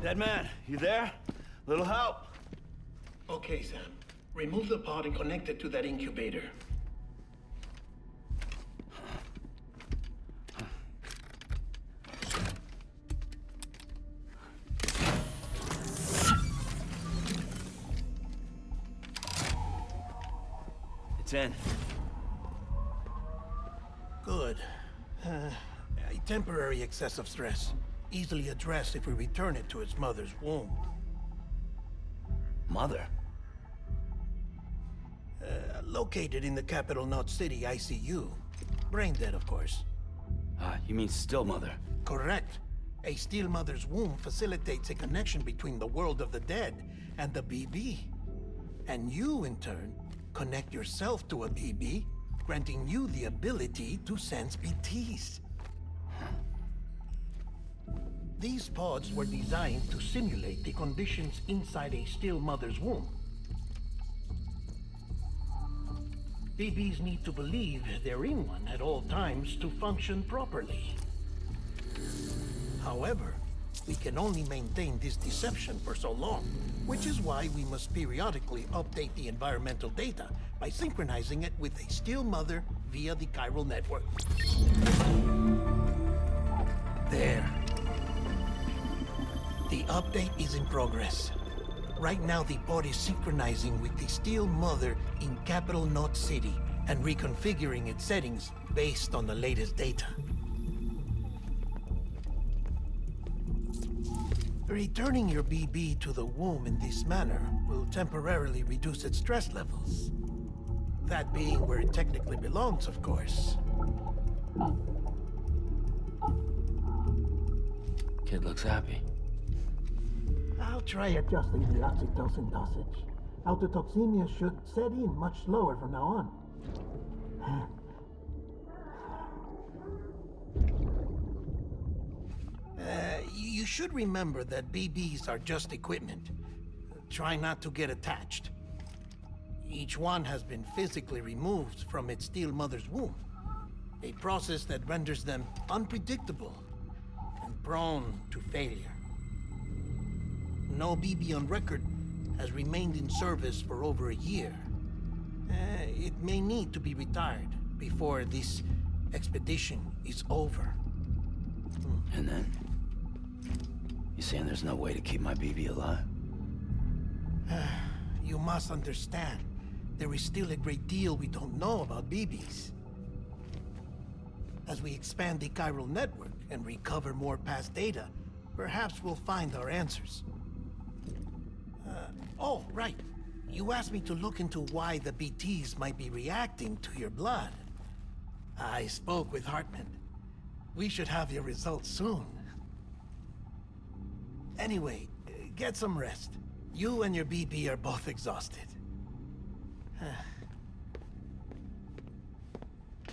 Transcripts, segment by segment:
Dead man, you there? Little help? Okay, Sam. Remove the pod and connect it to that incubator. It's in. Good. A temporary excessive stress. Easily addressed if we return it to its mother's womb. Mother? Located in the capital Knot City ICU. Brain dead, of course. You mean still mother? Correct. A still mother's womb facilitates a connection between the world of the dead and the BB. And you, in turn, connect yourself to a BB, granting you the ability to sense BTs. These pods were designed to simulate the conditions inside a still mother's womb. BBs need to believe they're in one at all times to function properly. However, we can only maintain this deception for so long, which is why we must periodically update the environmental data by synchronizing it with a still mother via the chiral network. There. The update is in progress. Right now, the pod is synchronizing with the still mother in capital Knot City and reconfiguring its settings based on the latest data. Returning your BB to the womb in this manner will temporarily reduce its stress levels. That being where it technically belongs, of course. Kid looks happy. I'll try adjusting the oxytocin dosage. Autotoxemia should set in much slower from now on. You should remember that BBs are just equipment. Try not to get attached. Each one has been physically removed from its still mother's womb. A process that renders them unpredictable and prone to failure. No BB on record has remained in service for over a year. It may need to be retired before this expedition is over. And then? You saying there's no way to keep my BB alive? You must understand, there is still a great deal we don't know about BBs. As we expand the chiral network and recover more past data, perhaps we'll find our answers. Oh, right. You asked me to look into why the BTs might be reacting to your blood. I spoke with Hartman. We should have your results soon. Anyway, get some rest. You and your BB are both exhausted.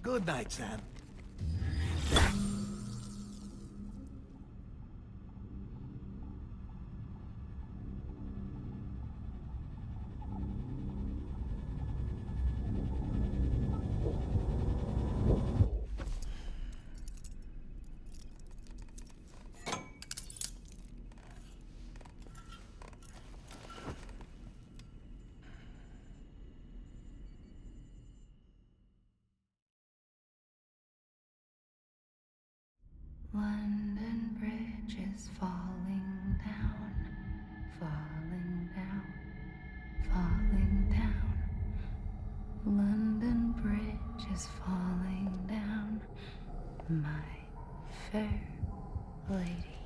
Good night, Sam. London Bridge is falling down, falling down, falling down. London Bridge is falling down, my fair lady.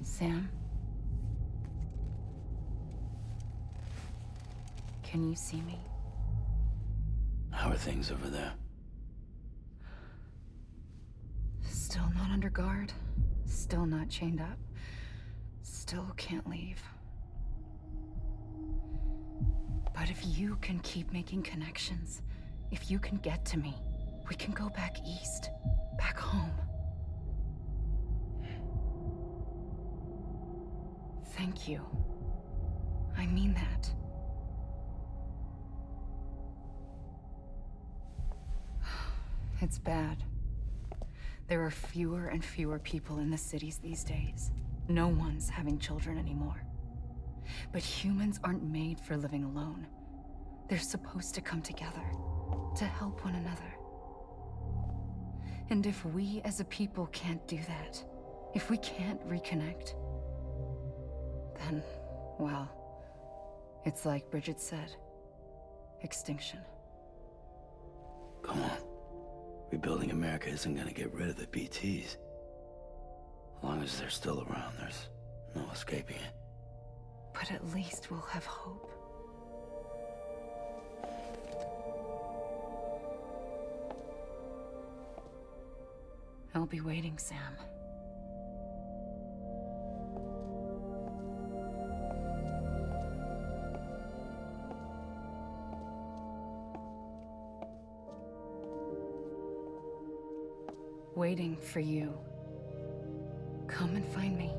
Sam? Can you see me? How are things over there? Still not under guard, still not chained up, still can't leave. But if you can keep making connections, if you can get to me, we can go back east, back home. Thank you. I mean that. It's bad. There are fewer and fewer people in the cities these days. No one's having children anymore. But humans aren't made for living alone. They're supposed to come together, to help one another. And if we as a people can't do that, if we can't reconnect, then, well, it's like Bridget said, extinction. Come on. Rebuilding America isn't gonna get rid of the BTs. As long as they're still around, there's no escaping it. But at least we'll have hope. I'll be waiting, Sam. Waiting for you. Come and find me.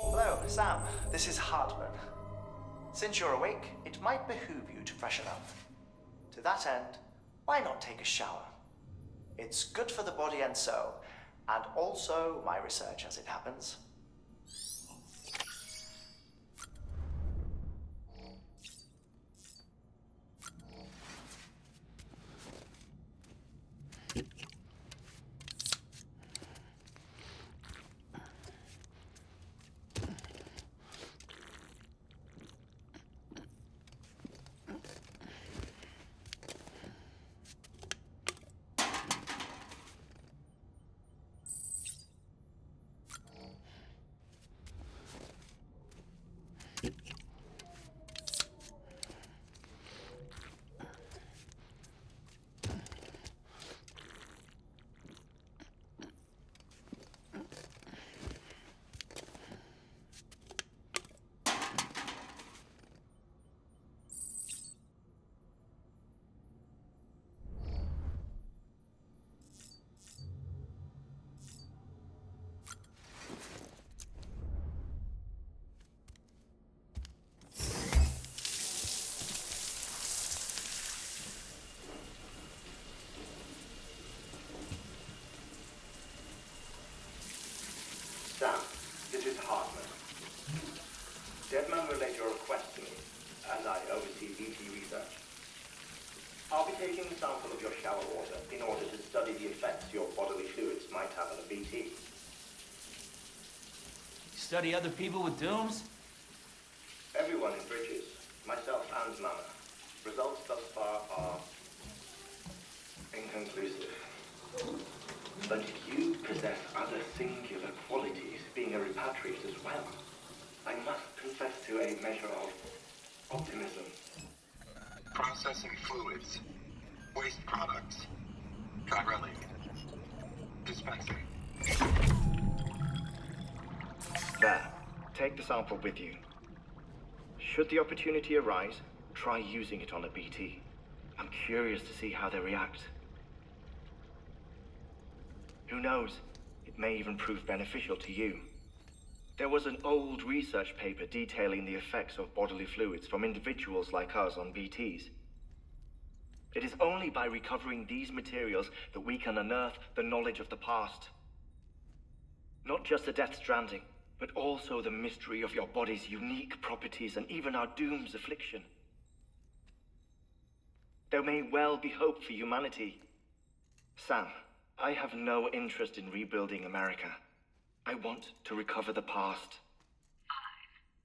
Hello, Sam. This is Hartman. Since you're awake, it might behoove you to freshen up. To that end, why not take a shower? It's good for the body and soul, and also my research as it happens. Sam, this is Hartman. Deadman relayed your request to me, as I oversee VT research. I'll be taking a sample of your shower water in order to study the effects your bodily fluids might have on a VT. Study other people with dooms? Everyone in Bridges, myself and Mama. Results thus far are inconclusive. But you possess other singular qualities, being a repatriate as well. I must confess to a measure of optimism. Processing fluids, waste products, drilling, dispensing. There, take the sample with you. Should the opportunity arise, try using it on a BT. I'm curious to see how they react. Who knows? It may even prove beneficial to you. There was an old research paper detailing the effects of bodily fluids from individuals like us on BTs. It is only by recovering these materials that we can unearth the knowledge of the past. Not just the death stranding, but also the mystery of your body's unique properties and even our doom's affliction. There may well be hope for humanity. Sam, I have no interest in rebuilding America. I want to recover the past.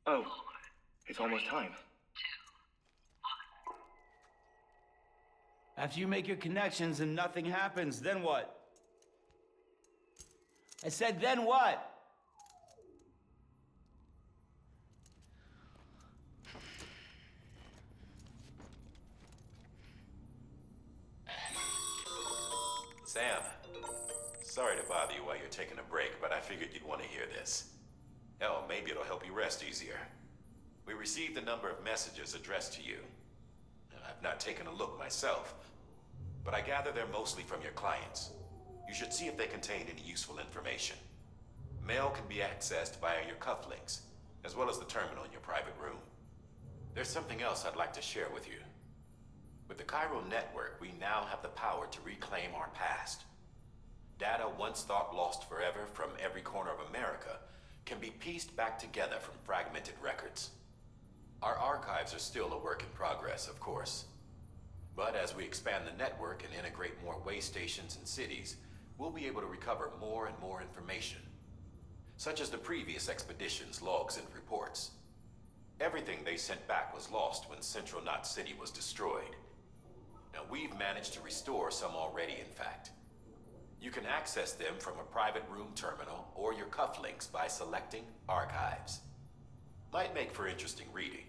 5, 4, it's almost time. 2, 1. After you make your connections and nothing happens, then what? I said, then what? Sam, sorry to bother you while you're taking a break, but I figured you'd want to hear this. Hell, maybe it'll help you rest easier. We received a number of messages addressed to you. I've not taken a look myself, but I gather they're mostly from your clients. You should see if they contain any useful information. Mail can be accessed via your cufflinks, as well as the terminal in your private room. There's something else I'd like to share with you. With the chiral network, we now have the power to reclaim our past. Data once thought lost forever from every corner of America can be pieced back together from fragmented records. Our archives are still a work in progress, of course. But as we expand the network and integrate more way stations and cities, we'll be able to recover more and more information, such as the previous expedition's logs and reports. Everything they sent back was lost when Central Knot City was destroyed. Now, we've managed to restore some already, in fact. You can access them from a private room terminal or your cufflinks by selecting Archives. Might make for interesting reading.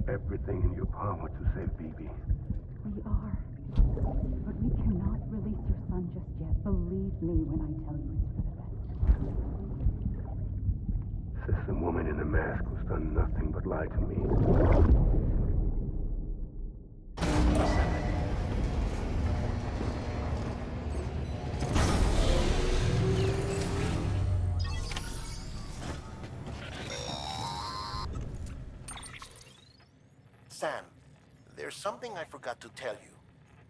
Everything in your power to save BB. We are. But we cannot release your son just yet. Believe me when I tell you it's for the best. Says the woman in the mask who's done nothing but lie to me. Sam, there's something I forgot to tell you.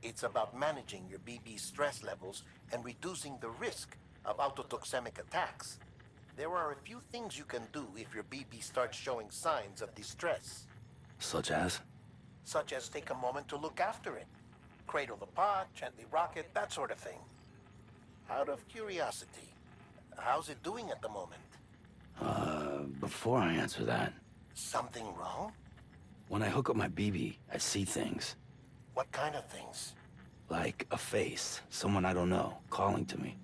It's about managing your BB stress levels and reducing the risk of autotoxemic attacks. There are a few things you can do if your BB starts showing signs of distress. Such as? Such as take a moment to look after it. Cradle the pod, gently rock it, that sort of thing. Out of curiosity, how's it doing at the moment? Before I answer that, Something wrong? when I hook up my BB, I see things. What kind of things? Like a face, someone I don't know, calling to me.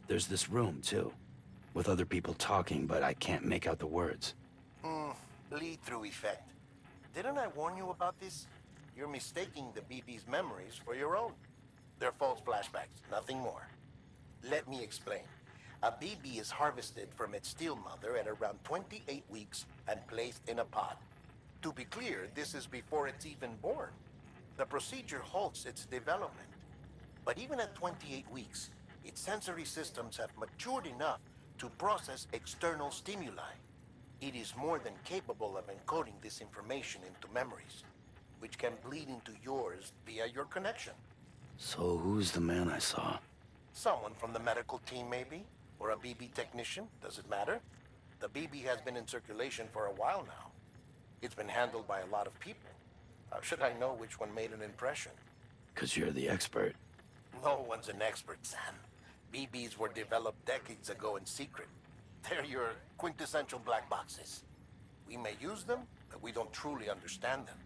There's this room, too, with other people talking, but I can't make out the words. Lead-through effect. Didn't I warn you about this? You're mistaking the BB's memories for your own. They're false flashbacks, nothing more. Let me explain. A BB is harvested from its steel mother at around 28 weeks and placed in a pod. To be clear, this is before it's even born. The procedure halts its development. But even at 28 weeks, its sensory systems have matured enough to process external stimuli. It is more than capable of encoding this information into memories, which can bleed into yours via your connection. So who's the man I saw? Someone from the medical team, maybe? Or a BB technician? Does it matter? The BB has been in circulation for a while now. It's been handled by a lot of people. How should I know which one made an impression? 'Cause you're the expert. No one's an expert, Sam. BBs were developed decades ago in secret. They're your quintessential black boxes. We may use them, but we don't truly understand them.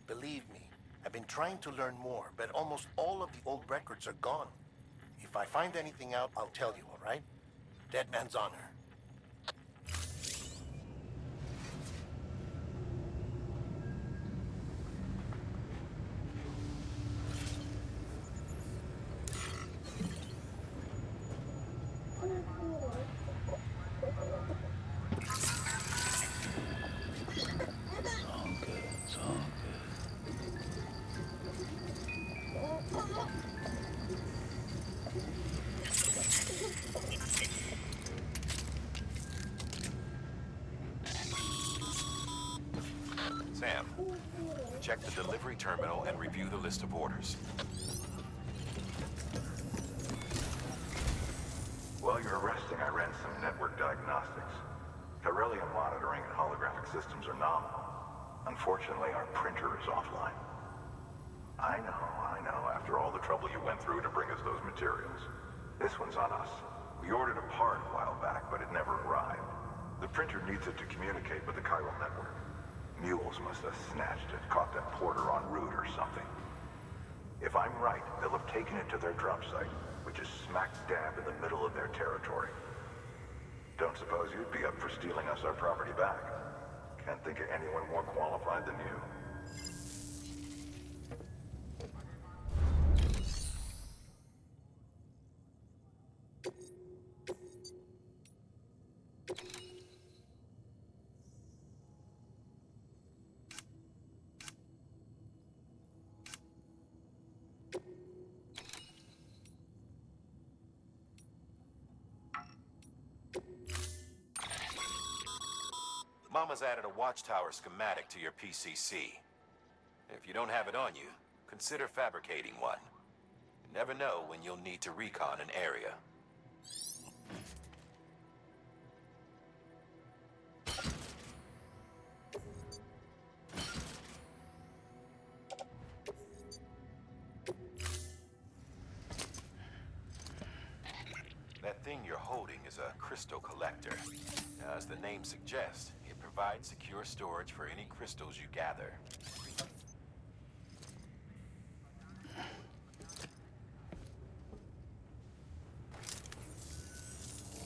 Believe me, I've been trying to learn more, but almost all of the old records are gone. If I find anything out, I'll tell you, all right? Dead man's honor. Sam, check the delivery terminal and review the list of orders. While you're resting, I ran some network diagnostics. Beryllium monitoring and holographic systems are nominal. Unfortunately, our printer is offline. I know. After all the trouble you went through to bring us those materials. This one's on us. We ordered a part a while back, but it never arrived. The printer needs it to communicate with the chiral network. Mules must have snatched it, caught that porter en route or something. If I'm right, they'll have taken it to their drop site, which is smack dab in the middle of their territory. Don't suppose you'd be up for stealing us our property back? Can't think of anyone more qualified than you. Mama's added a watchtower schematic to your PCC. If you don't have it on you, consider fabricating one. You never know when you'll need to recon an area. That thing you're holding is a crystal collector. Now, as the name suggests, it provides secure storage for any crystals you gather.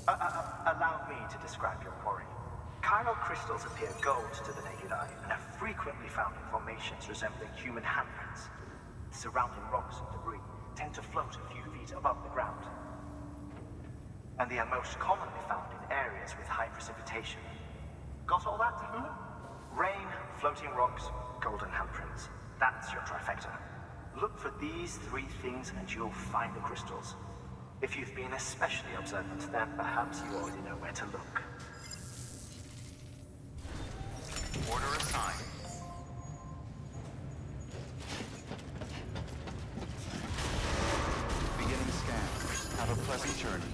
Allow me to describe your quarry. Chiral crystals appear gold to the naked eye and are frequently found in formations resembling human handprints. Surrounding rocks and debris tend to float a few feet above the ground. And they are most commonly found in areas with high precipitation. Got all that? Rain, floating rocks, golden handprints. That's your trifecta. Look for these three things and you'll find the crystals. If you've been especially observant, then perhaps you already know where to look. Order assigned. Beginning scan. Have a pleasant journey.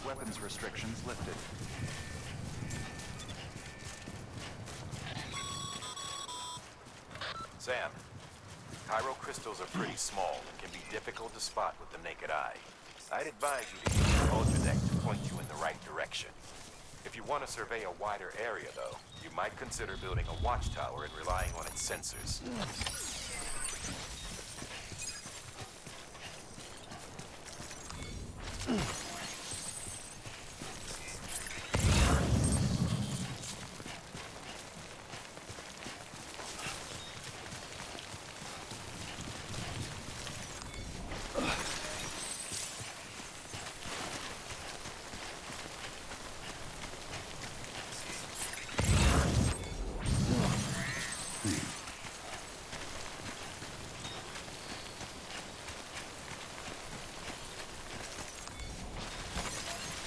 Weapons restrictions lifted. Sam, Chiral crystals are pretty small and can be difficult to spot with the naked eye. I'd advise you to use your Ultradeck to point you in the right direction. If you want to survey a wider area, though, you might consider building a watchtower and relying on its sensors.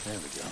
There we go.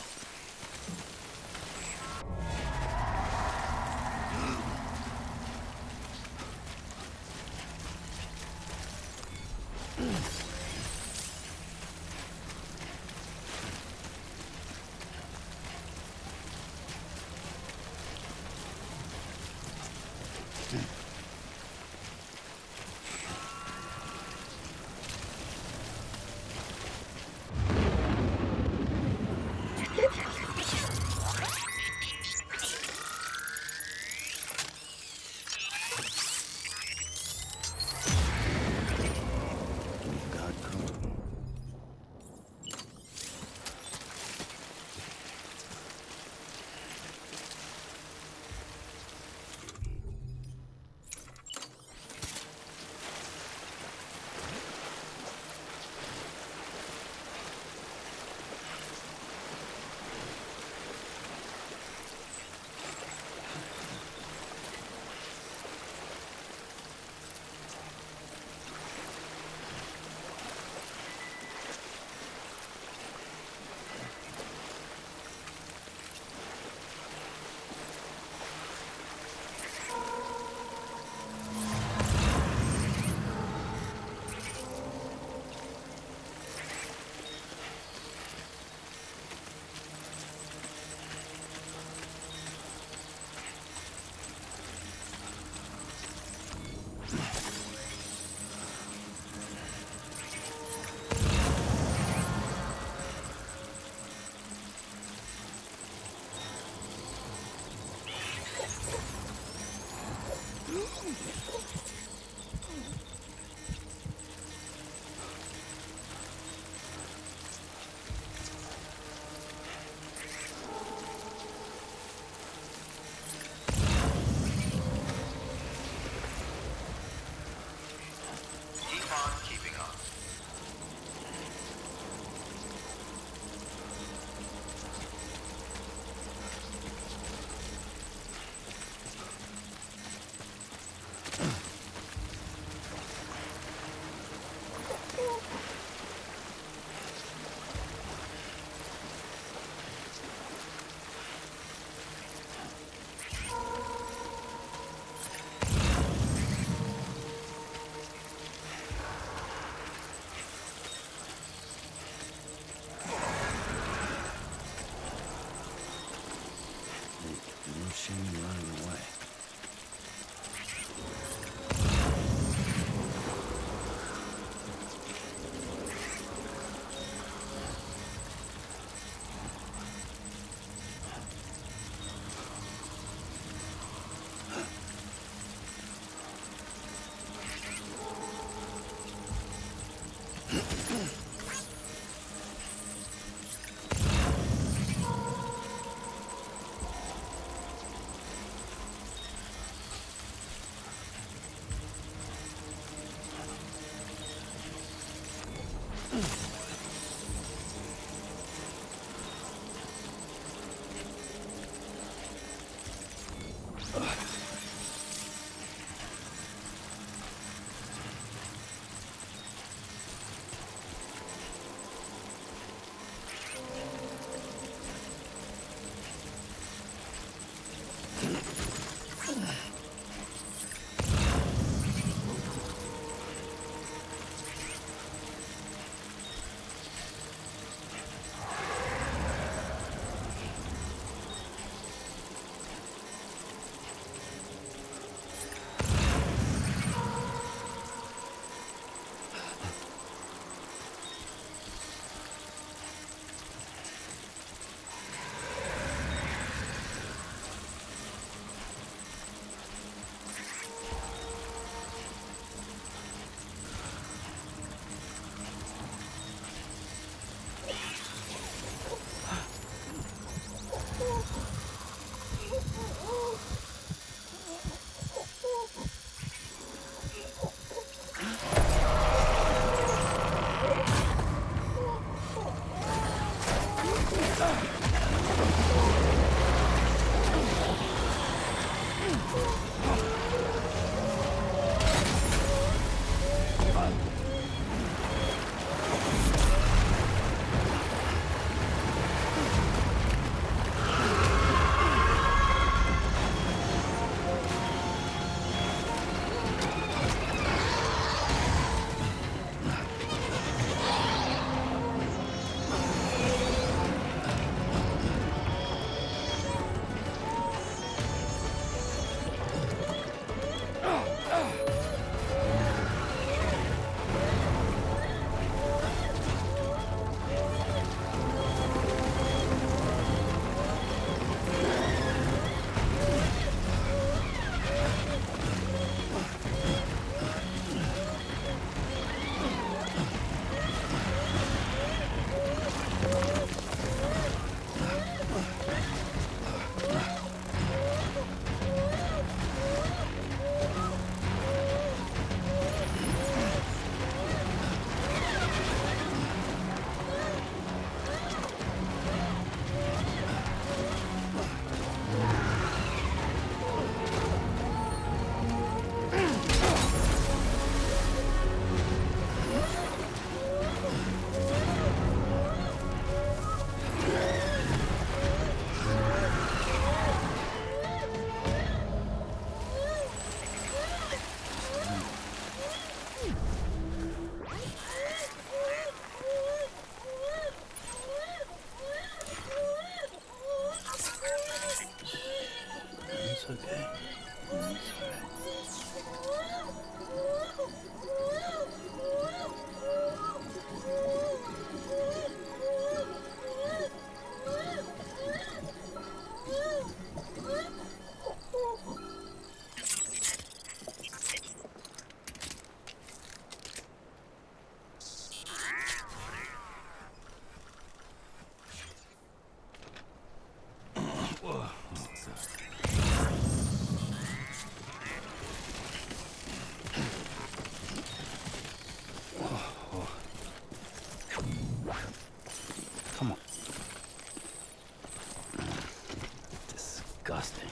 Disgusting.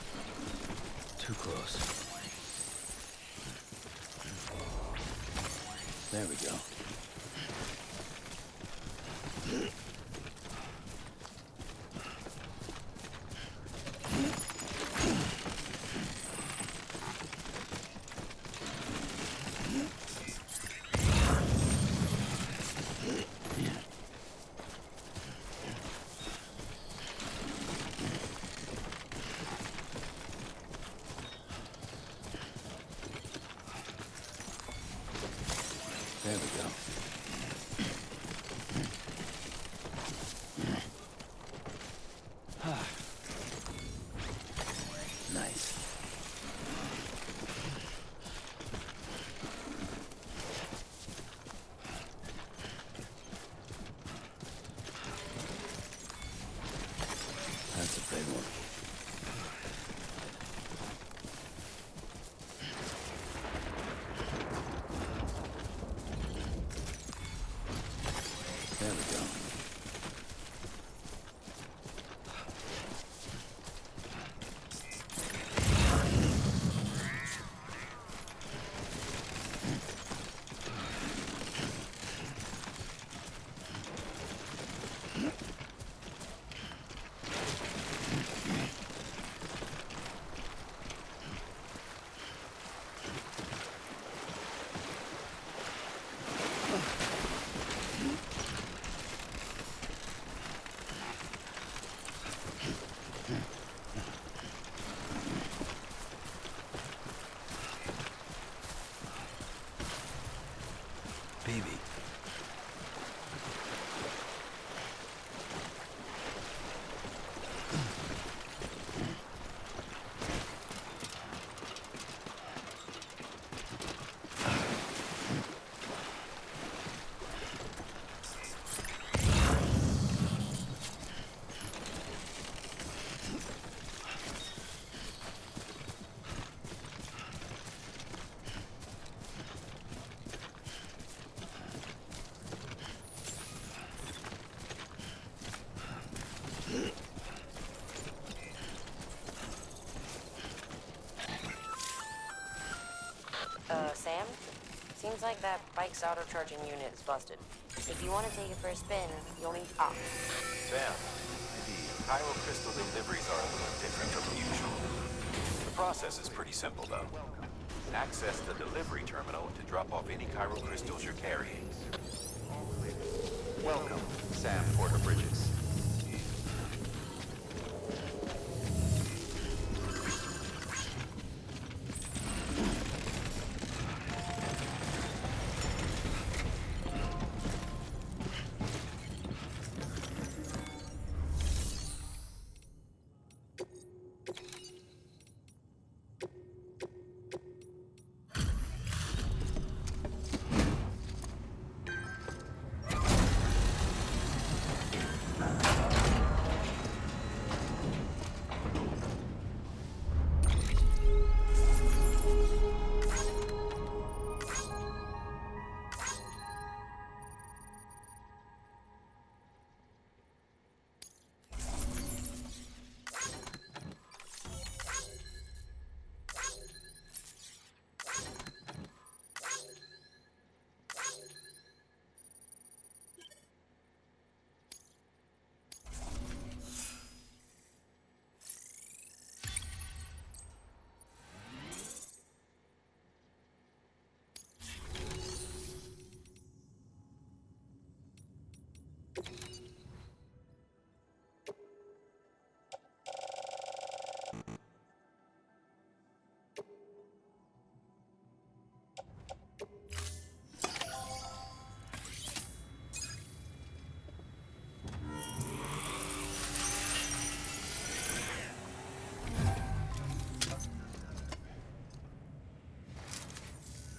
Too close. There we go. There we go. Nice. That's a big one. Seems like that bike's auto-charging unit is busted. If you want to take it for a spin, you'll need... Ah. Sam, the chiral crystal deliveries are a little different from usual. The process is pretty simple, though. Access the delivery terminal to drop off any chiral crystals you're carrying. Welcome, Sam Porter Bridges.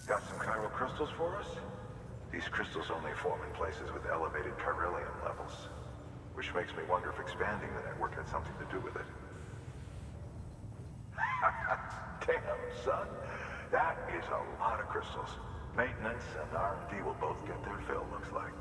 Got some chiral crystals for us? These crystals only form in places with elevated chiralium levels, which makes me wonder if expanding the network had something to do with it. Damn, son. That is a lot of crystals. Maintenance and R&D will both get their fill, looks like.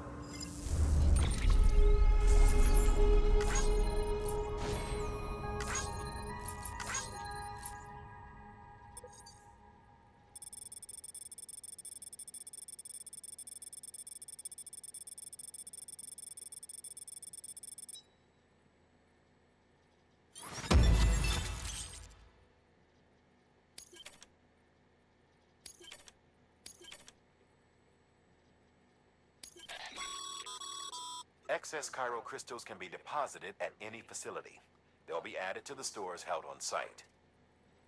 Excess chiral crystals can be deposited at any facility. They'll be added to the stores held on site.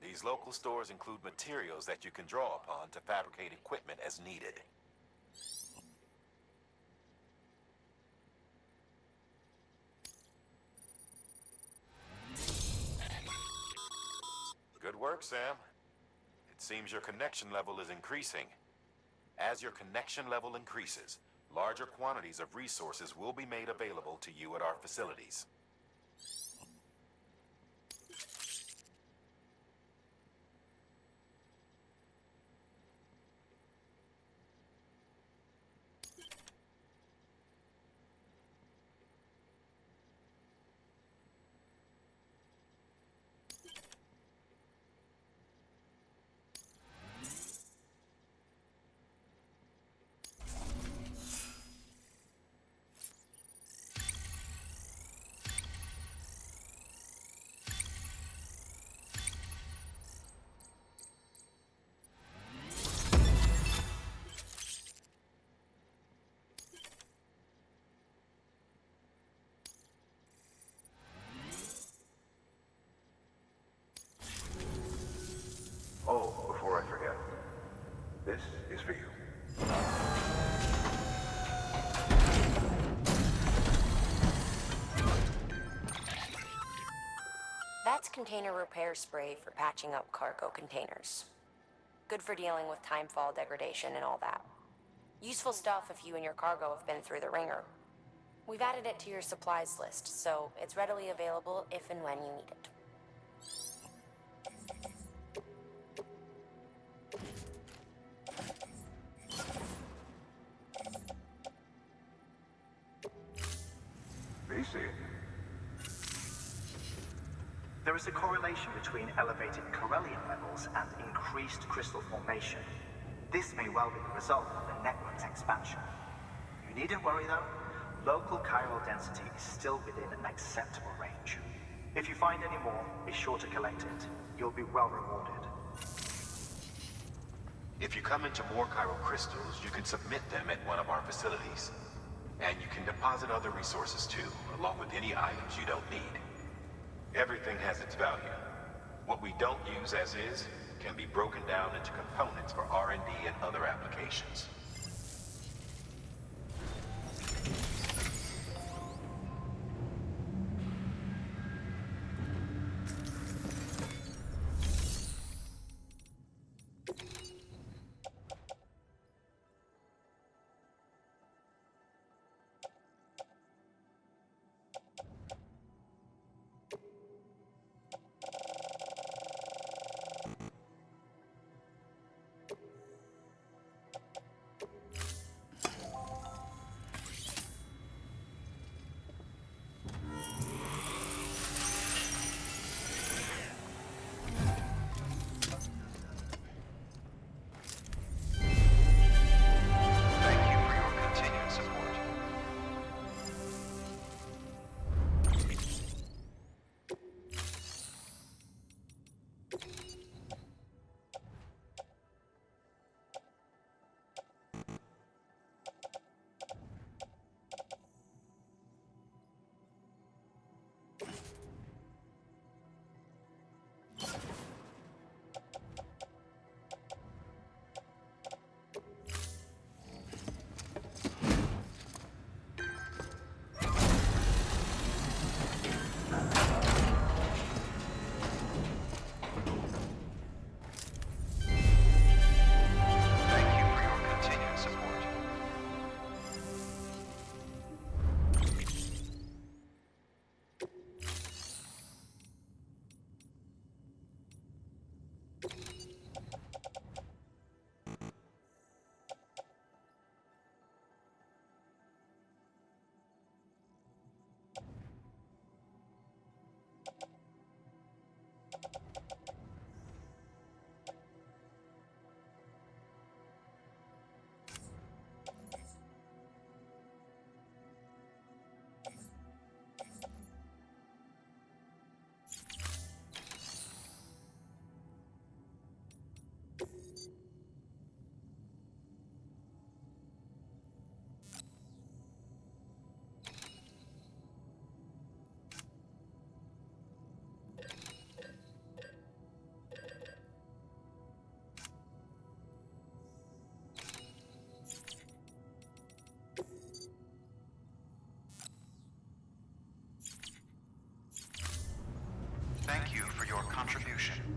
These local stores include materials that you can draw upon to fabricate equipment as needed. Good work, Sam. It seems your connection level is increasing. As your connection level increases, larger quantities of resources will be made available to you at our facilities. Oh, before I forget, this is for you. That's container repair spray for patching up cargo containers. Good for dealing with timefall degradation and all that. Useful stuff if you and your cargo have been through the ringer. We've added it to your supplies list, so it's readily available if and when you need it. There is a correlation between elevated chiralium levels and increased crystal formation. This may well be the result of the network's expansion. You needn't worry though, local chiral density is still within an acceptable range. If you find any more, be sure to collect it. You'll be well rewarded. If you come into more chiral crystals, you can submit them at one of our facilities. And you can deposit other resources too, along with any items you don't need. Everything has its value. What we don't use as is can be broken down into components for R&D and other applications. Thank you for your contribution.